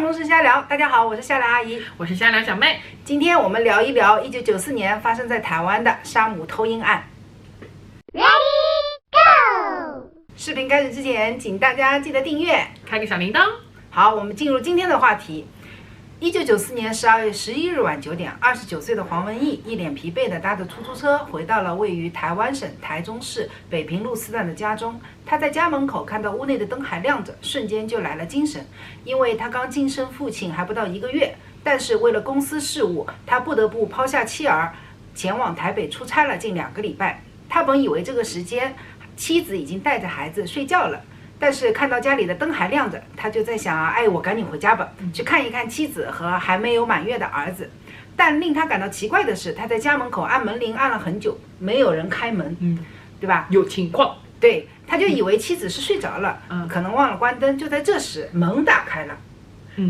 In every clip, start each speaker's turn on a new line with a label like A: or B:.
A: 公室瞎聊，大家好，我是瞎聊阿姨，
B: 我是瞎聊小妹。
A: 今天我们聊一聊1994年发生在台湾的杀母偷婴案。Ready go！ 视频开始之前，请大家记得订阅，
B: 开个小铃铛。
A: 好，我们进入今天的话题。1994年12月11日晚9点，29岁的黄文义一脸疲惫地搭着出租车回到了位于台湾省台中市北平路4段的家中。他在家门口看到屋内的灯还亮着，瞬间就来了精神，因为他刚晋升父亲还不到1个月，但是为了公司事务，他不得不抛下妻儿前往台北出差了近2个礼拜。他本以为这个时间妻子已经带着孩子睡觉了，但是看到家里的灯还亮着，他就在想啊，我赶紧回家吧，去看一看妻子和还没有满月的儿子。但令他感到奇怪的是，他在家门口按门铃按了很久，没有人开门，对吧？
B: 有情况。
A: 对，他就以为妻子是睡着了，可能忘了关灯。就在这时，门打开了，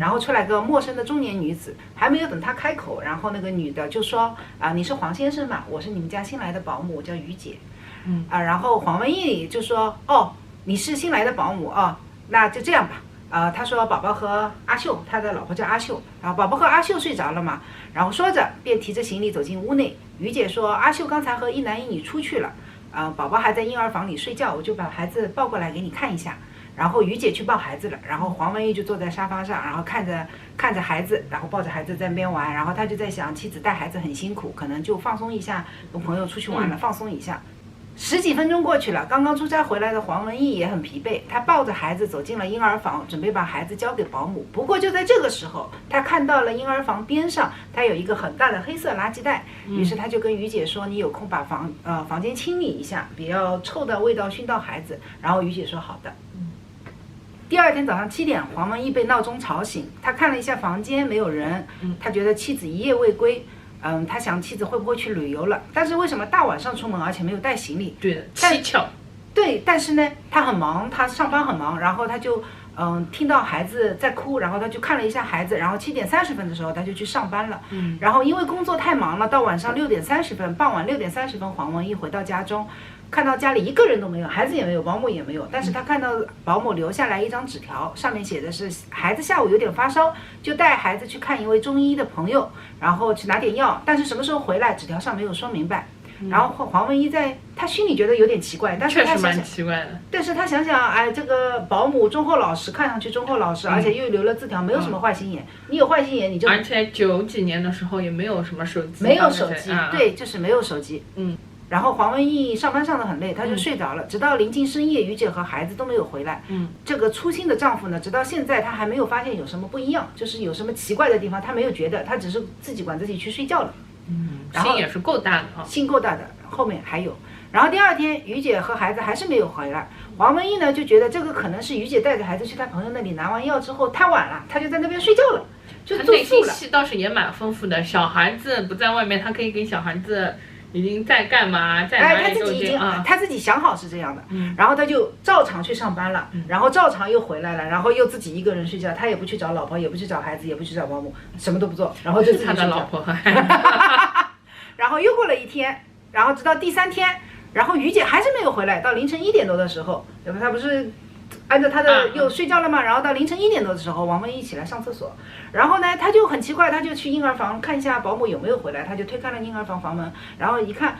A: 然后出来个陌生的中年女子，还没有等他开口，然后那个女的就说啊，你是黄先生吗？我是你们家新来的保姆，我叫于姐。然后黄文义就说，哦，你是新来的保姆哦，那就这样吧。他说宝宝和阿秀，他的老婆叫阿秀，然后宝宝和阿秀睡着了嘛，然后说着便提着行李走进屋内。于姐说阿秀刚才和一男一女出去了，宝宝还在婴儿房里睡觉，我就把孩子抱过来给你看一下。然后于姐去抱孩子了，然后黄文义就坐在沙发上，然后看着孩子，然后抱着孩子在那边玩，然后他就在想妻子带孩子很辛苦，可能就放松一下，跟朋友出去玩了，放松一下。10几分钟过去了，刚刚出差回来的黄文义也很疲惫，他抱着孩子走进了婴儿房，准备把孩子交给保姆。不过就在这个时候，他看到了婴儿房边上他有一个很大的黑色垃圾袋，于是他就跟于姐说，你有空把房间清理一下，别要臭的味道熏到孩子。然后于姐说好的。第二天早上7点，黄文义被闹钟吵醒，他看了一下房间没有人，他觉得妻子一夜未归。他想妻子会不会去旅游了，但是为什么大晚上出门，而且没有带行李？
B: 对的，蹊跷。
A: 对，但是呢，他很忙，他上班很忙，然后他就听到孩子在哭，然后他就看了一下孩子，然后7点30分的时候他就去上班了。然后因为工作太忙了，到晚上6点30分，傍晚6点30分，黄文义回到家中，看到家里一个人都没有，孩子也没有，保姆也没有，但是他看到保姆留下来一张纸条，上面写的是孩子下午有点发烧，就带孩子去看一位中医的朋友，然后去拿点药，但是什么时候回来，纸条上没有说明白。然后黄文义他心里觉得有点奇怪，但是他
B: 确实蛮奇怪的。
A: 但是他想想，这个保姆忠厚老实，看上去忠厚老实，而且又留了字条，没有什么坏心眼。你有坏心眼，你就
B: 而且90几年的时候也没有什么手机，
A: 没有手机，对，就是没有手机。然后黄文义上班上得很累，他就睡着了，直到临近深夜，于姐和孩子都没有回来。这个粗心的丈夫呢，直到现在他还没有发现有什么不一样，就是有什么奇怪的地方，他没有觉得，他只是自己管自己去睡觉了。
B: 心也是够大的啊，
A: 心够大的。后面还有，然后第二天于姐和孩子还是没有回来，黄文义呢就觉得这个可能是于姐带着孩子去他朋友那里拿完药之后太晚了，他就在那边睡觉了，就住宿了。
B: 他内心戏倒是也蛮丰富的，小孩子不在外面，他可以给小孩子已经在干嘛，在哪里都已经
A: 他自己想好是这样的，然后他就照常去上班了，然后照常又回来了，然后又自己一个人睡觉，他也不去找老婆，也不去找孩子，也不去找保姆，什么都不做，然后就自己睡觉。
B: 他的老婆和孩子。
A: 然后又过了1天，然后直到第3天，然后于姐还是没有回来，到凌晨1点多的时候，对吧？她不是按照她的又睡觉了嘛，然后到凌晨1点多的时候，王文义起来上厕所，然后呢，他就很奇怪，他就去婴儿房看一下保姆有没有回来，他就推开了婴儿房房门，然后一看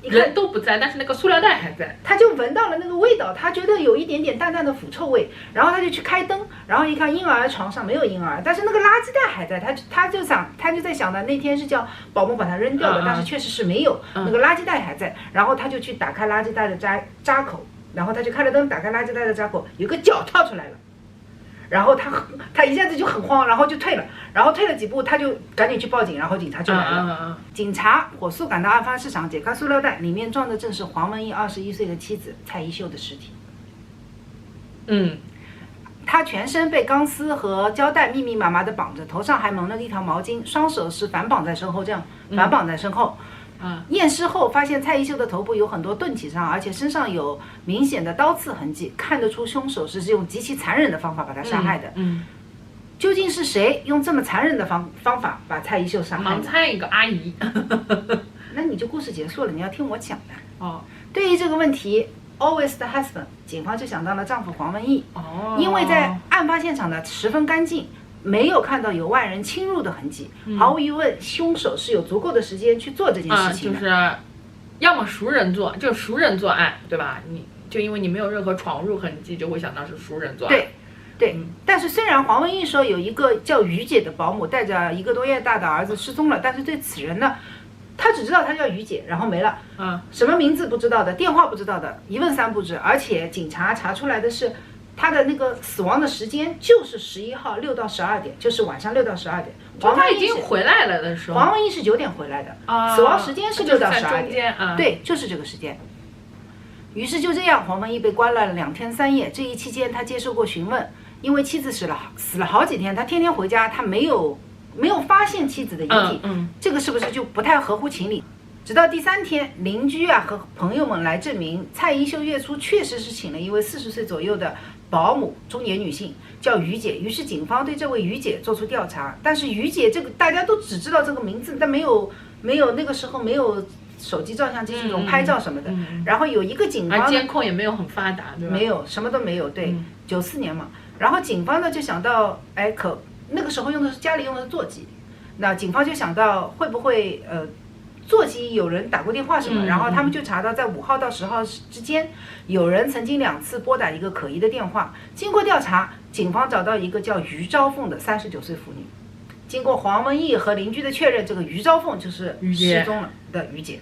B: 人都不在，但是那个塑料袋还在，
A: 他就闻到了那个味道，他觉得有一点点淡淡的腐臭味，然后他就去开灯，然后一看婴儿床上没有婴儿，但是那个垃圾袋还在，他就在想的那天是叫保姆把它扔掉的，但是确实是没有，那个垃圾袋还在，然后他就去打开垃圾袋的扎口，然后他就开了灯，打开垃圾袋的扎口，有个脚跳出来了。然后他一下子就很慌，然后就退了，然后退了几步，他就赶紧去报警，然后警察就来了。警察火速赶到案发现场，解开塑料袋，里面装的正是黄文义21岁的妻子蔡一秀的尸体。他全身被钢丝和胶带密密麻麻的绑着，头上还蒙了一条毛巾，双手是反绑在身后，这样反绑在身后。验尸后发现蔡一秀的头部有很多钝器伤，而且身上有明显的刀刺痕迹，看得出凶手是用极其残忍的方法把他杀害的。究竟是谁用这么残忍的方法把蔡一秀杀害的？
B: 盲猜一个阿姨。
A: 那你就故事结束了，你要听我讲的。对于这个问题， always the husband， 警方就想到了丈夫黄文义。
B: 哦，
A: 因为在案发现场呢十分干净，没有看到有外人侵入的痕迹，毫无疑问，凶手是有足够的时间去做这件事情的。
B: 就是要么熟人作案，对吧？你就因为你没有任何闯入痕迹，就会想到是熟人作案。
A: 对，但是虽然黄文义说有一个叫于姐的保姆带着1个多月大的儿子失踪了，但是对此人呢，他只知道他叫于姐，然后没了，什么名字不知道的，电话不知道的，一问三不知，而且警察查出来的是他的那个死亡的时间就是11号6到12点，就是晚上6到12点。
B: 他已经回来了的时候，
A: 黄文义是9点回来的，死亡时间是6到12点，对，就是这个时间。于是就这样，黄文义被关了2天3夜。这一期间，他接受过询问，因为妻子死了好几天，他天天回家，他没有发现妻子的遗体，这个是不是就不太合乎情理？直到第3天，邻居和朋友们来证明，蔡一秀月初确实是请了一位40岁左右的保姆，中年女性叫于姐。于是警方对这位于姐做出调查，但是于姐这个大家都只知道这个名字，但没有那个时候没有手机照相机这种拍照什么的。然后有一个警方，
B: 监控也没有很发达，对吧？
A: 没有，什么都没有。对，94年嘛。然后警方呢就想到，那个时候家里用的是座机，那警方就想到会不会座机有人打过电话什么，然后他们就查到在5号到10号之间，有人曾经2次拨打一个可疑的电话。经过调查，警方找到一个叫于昭凤的39岁妇女。经过黄文义和邻居的确认，这个于昭凤就是失踪了的于姐。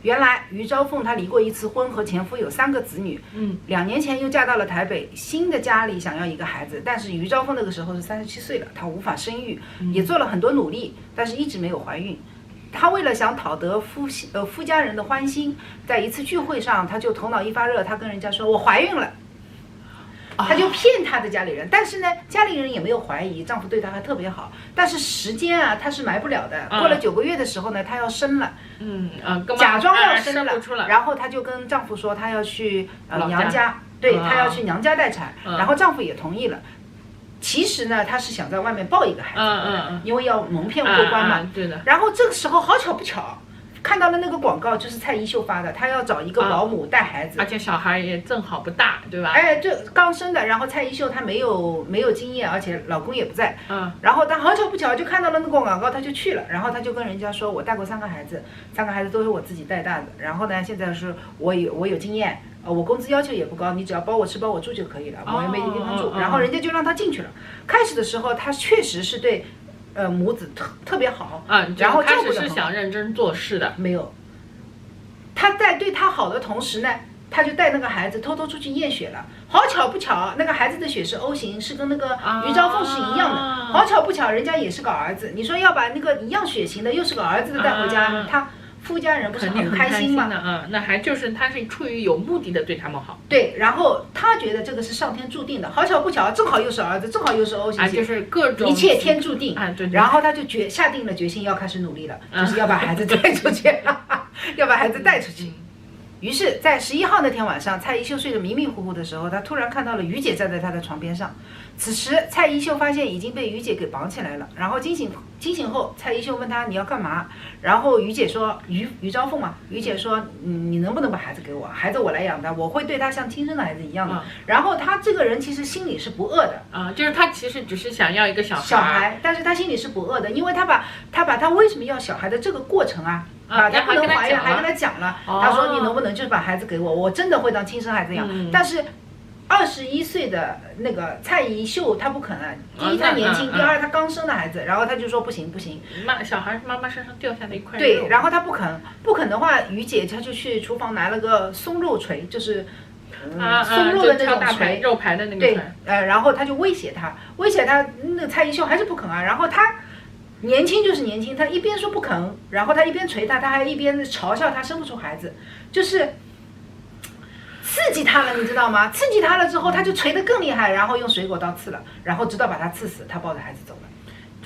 A: 原来于昭凤她离过1次婚，和前夫有3个子女。2年前又嫁到了台北，新的家里想要一个孩子，但是于昭凤那个时候是37岁了，她无法生育，也做了很多努力，但是一直没有怀孕。她为了想讨得夫家人的欢心，在一次聚会上，她就头脑一发热，她跟人家说我怀孕了。她就骗她的家里人，但是呢，家里人也没有怀疑，丈夫对她还特别好。但是时间她是埋不了的。过了9个月的时候呢，她要生了，假装要生了，然后她就跟丈夫说她要去娘家，对，她要去娘家待产，然后丈夫也同意了。其实呢，她是想在外面抱一个孩子，因为要蒙骗过关嘛。
B: 对的。
A: 然后这个时候好巧不巧，看到了那个广告，就是蔡一秀发的，她要找一个保姆带孩子，
B: 而且小孩也正好不大，对吧？
A: 这刚生的，然后蔡一秀她没有经验，而且老公也不在，然后她好巧不巧就看到了那个广告，她就去了，然后她就跟人家说，我带过3个孩子，3个孩子都是我自己带大的，然后呢，现在是我有经验，我工资要求也不高，你只要包我吃包我住就可以了，我也没地方住，然后人家就让她进去了。开始的时候，她确实是对母子特别好，然后
B: 开始是想认真做事的，
A: 没有。他在对他好的同时呢，他就带那个孩子偷偷出去验血了。好巧不巧，那个孩子的血是 O 型，是跟那个于昭凤是一样的。好巧不巧，人家也是个儿子。你说要把那个一样血型的，又是个儿子的带回家，他夫家人不是很开心吗？
B: 那还就是他是出于有目的的对他们好。
A: 对，然后他觉得这个是上天注定的，好巧不巧，正好又是儿子，正好又是 O 型血，
B: 就是各种
A: 一切天注定。
B: 对。
A: 然后他就下定了决心要开始努力了，就是要把孩子带出去，要把孩子带出去。于是，在11号那天晚上，蔡一秀睡得迷迷糊糊的时候，他突然看到了于姐站在他的床边上。此时，蔡一秀发现已经被于姐给绑起来了。然后惊醒后，蔡一秀问他你要干嘛？然后于姐说于昭凤嘛，于姐说你能不能把孩子给我？孩子我来养的，我会对他像亲生的孩子一样的。然后他这个人其实心里是不饿的
B: 就是他其实只是想要一个小孩，
A: 但是他心里是不饿的，因为他把他为什么要小孩的这个过程他不能怀孕，还跟他讲了，他说你能不能就是把孩子给我，我真的会当亲生孩子养。但是21岁的那个蔡一秀他不肯第一他年轻，第二他刚生的孩子，然后他就说不行，
B: 小孩是妈妈身上掉下的一块肉。
A: 对，然后他不肯的话，于姐她就去厨房拿了个松肉锤，就是松肉的那种锤，
B: 肉排的那个
A: 锤。对，然后他就威胁他，那个蔡一秀还是不肯然后他年轻就是年轻，他一边说不肯，然后他一边捶他还一边嘲笑他生不出孩子，就是刺激他了，你知道吗？刺激他了之后，他就捶得更厉害，然后用水果刀刺了，然后直到把他刺死，他抱着孩子走了。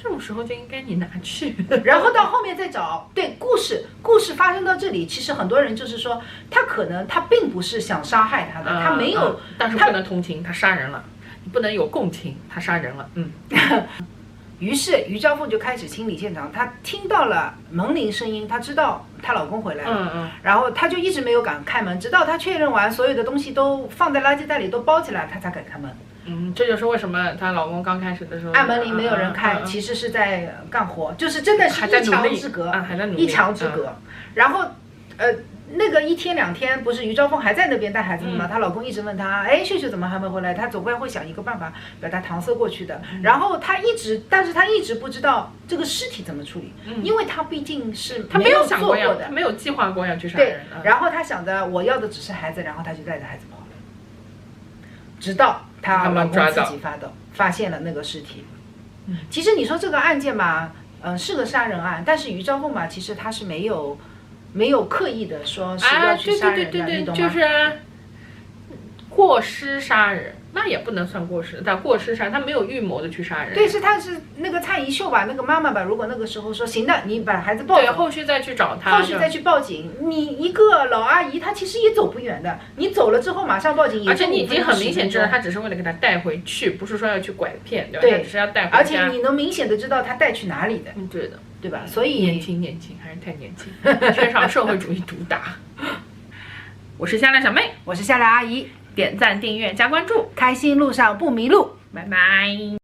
B: 这种时候就应该你拿去，
A: 然后到后面再找。对，故事发生到这里，其实很多人就是说，他并不是想杀害他的，他没有，
B: 但是不能同情他杀人了，你不能有共情，他杀人了，
A: 于是于昭凤就开始清理现场，她听到了门铃声音，她知道她老公回来了，然后她就一直没有敢开门，直到她确认完所有的东西都放在垃圾袋里都包起来，她才敢开门。
B: 这就是为什么她老公刚开始的时候
A: 按门铃没有人开，其实是在干活，就是真的是一墙之隔，一墙之隔。然后那个1天2天，不是于昭凤还在那边带孩子吗？她老公一直问她，哎，秀秀怎么还没回来？她总归会想一个办法把她搪塞过去的。然后但是她一直不知道这个尸体怎么处理，因为她毕竟是
B: 没
A: 有
B: 想过
A: 的，
B: 她没有计划过要去杀人。
A: 然后她想着我要的只是孩子，然后她就带着孩子跑了，直到她老公自己发现了那个尸体。其实你说这个案件嘛，是个杀人案，但是于昭凤嘛，其实她是没有刻意的说是要去杀人的，你懂吗？
B: 就是过失杀人，那也不能算过失，但过失杀人，他没有预谋的去杀人。
A: 对，他是那个蔡宜秀吧，那个妈妈吧，如果那个时候说行的，你把孩子抱走，
B: 对，后续再去找他，
A: 后续再去报警。你一个老阿姨，她其实也走不远的，你走了之后马上报警，
B: 而且你已经很明显知道，她只是为了给他带回去，不是说要去拐骗，对吧？
A: 对，
B: 只是要带回家。
A: 而且你能明显的知道他带去哪里的，
B: 对的。
A: 对吧？所以
B: 年轻还是太年轻，缺少社会主义毒打。我是香料小妹，
A: 我是香料阿姨，
B: 点赞、订阅、加关注，
A: 开心路上不迷路，
B: 拜拜。